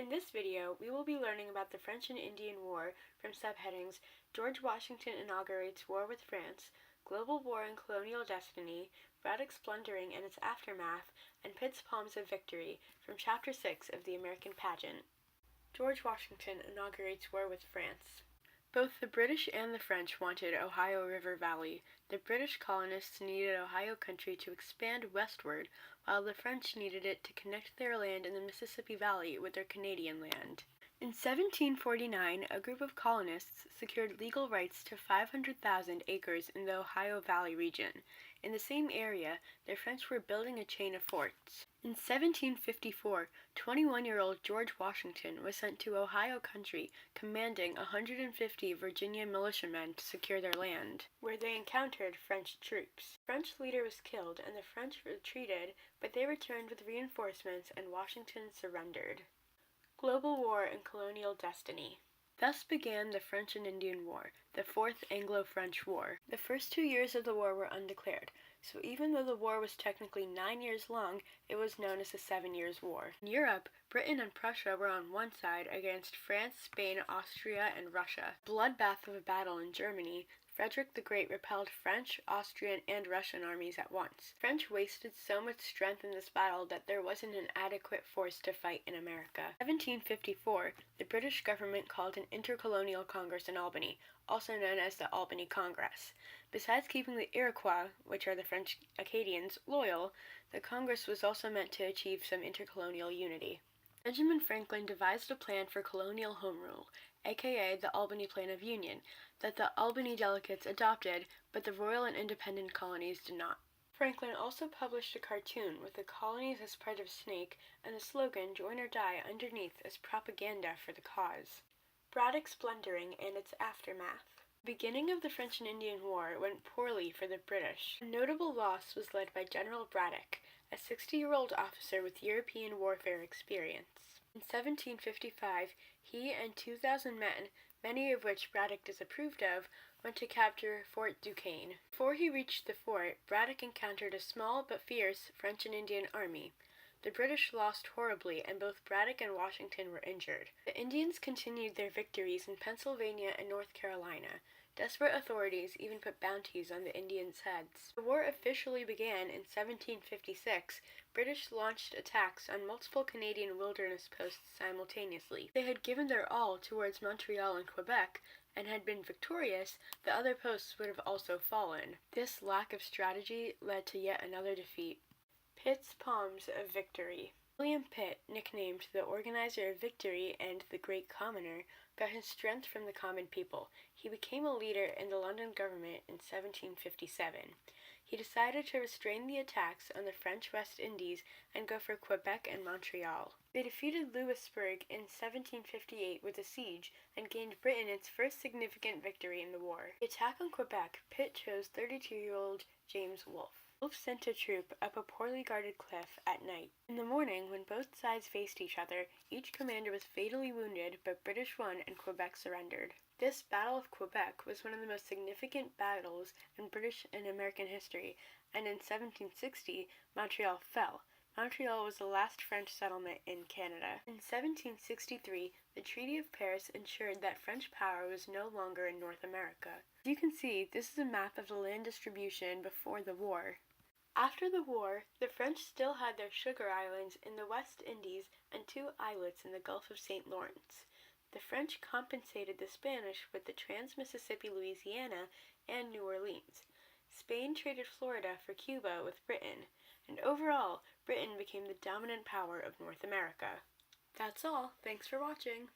In this video, we will be learning about the French and Indian War from subheadings George Washington Inaugurates War with France, Global War and Colonial Destiny, Braddock's Blundering and its Aftermath, and Pitt's Palms of Victory from Chapter 6 of the American Pageant. George Washington inaugurates war with France. Both the British and the French wanted Ohio River Valley. The British colonists needed Ohio country to expand westward, while the French needed it to connect their land in the Mississippi Valley with their Canadian land. In 1749, a group of colonists secured legal rights to 500,000 acres in the Ohio Valley region. In the same area, the French were building a chain of forts. In 1754, 21-year-old George Washington was sent to Ohio country, commanding 150 Virginia militiamen to secure their land, where they encountered French troops. The French leader was killed, and the French retreated, but they returned with reinforcements, and Washington surrendered. Global War and Colonial Destiny. Thus began the French and Indian War, the Fourth Anglo-French War. The first 2 years of the war were undeclared, so even though the war was technically 9 years long, it was known as the 7 Years' War. In Europe, Britain and Prussia were on one side against France, Spain, Austria, and Russia. Bloodbath of a battle in Germany, Frederick the Great repelled French, Austrian, and Russian armies at once. The French wasted so much strength in this battle that there wasn't an adequate force to fight in America. In 1754, the British government called an intercolonial congress in Albany, also known as the Albany Congress. Besides keeping the Iroquois, which are the French Acadians, loyal, the Congress was also meant to achieve some intercolonial unity. Benjamin Franklin devised a plan for colonial home rule, aka the Albany Plan of Union, that the Albany delegates adopted, but the royal and independent colonies did not. Franklin also published a cartoon with the colonies as part of Snake and the slogan "Join or Die" underneath as propaganda for the cause. Braddock's Blundering and its Aftermath. The beginning of the French and Indian War went poorly for the British. A notable loss was led by General Braddock, a 60-year-old officer with European warfare experience. In 1755, he and 2,000 men, many of which Braddock disapproved of, went to capture Fort Duquesne. Before he reached the fort, Braddock encountered a small but fierce French and Indian army. The British lost horribly, and both Braddock and Washington were injured. The Indians continued their victories in Pennsylvania and North Carolina. Desperate authorities even put bounties on the Indians' heads. The war officially began in 1756. British launched attacks on multiple Canadian wilderness posts simultaneously. They had given their all towards Montreal and Quebec, and had been victorious, the other posts would have also fallen. This lack of strategy led to yet another defeat. Pitt's Palms of Victory. William Pitt, nicknamed the Organizer of Victory and the Great Commoner, got his strength from the common people. He became a leader in the London government in 1757. He decided to restrain the attacks on the French West Indies and go for Quebec and Montreal. They defeated Louisbourg in 1758 with a siege and gained Britain its first significant victory in the war. The attack on Quebec, Pitt chose 32-year-old James Wolfe. Wolfe sent a troop up a poorly guarded cliff at night. In the morning, when both sides faced each other, each commander was fatally wounded, but British won and Quebec surrendered. This Battle of Quebec was one of the most significant battles in British and American history, and in 1760, Montreal fell. Montreal was the last French settlement in Canada. In 1763, the Treaty of Paris ensured that French power was no longer in North America. As you can see, this is a map of the land distribution before the war. After the war, the French still had their sugar islands in the West Indies and 2 islets in the Gulf of St. Lawrence. The French compensated the Spanish with the Trans-Mississippi Louisiana and New Orleans. Spain traded Florida for Cuba with Britain, and overall, Britain became the dominant power of North America. That's all. Thanks for watching.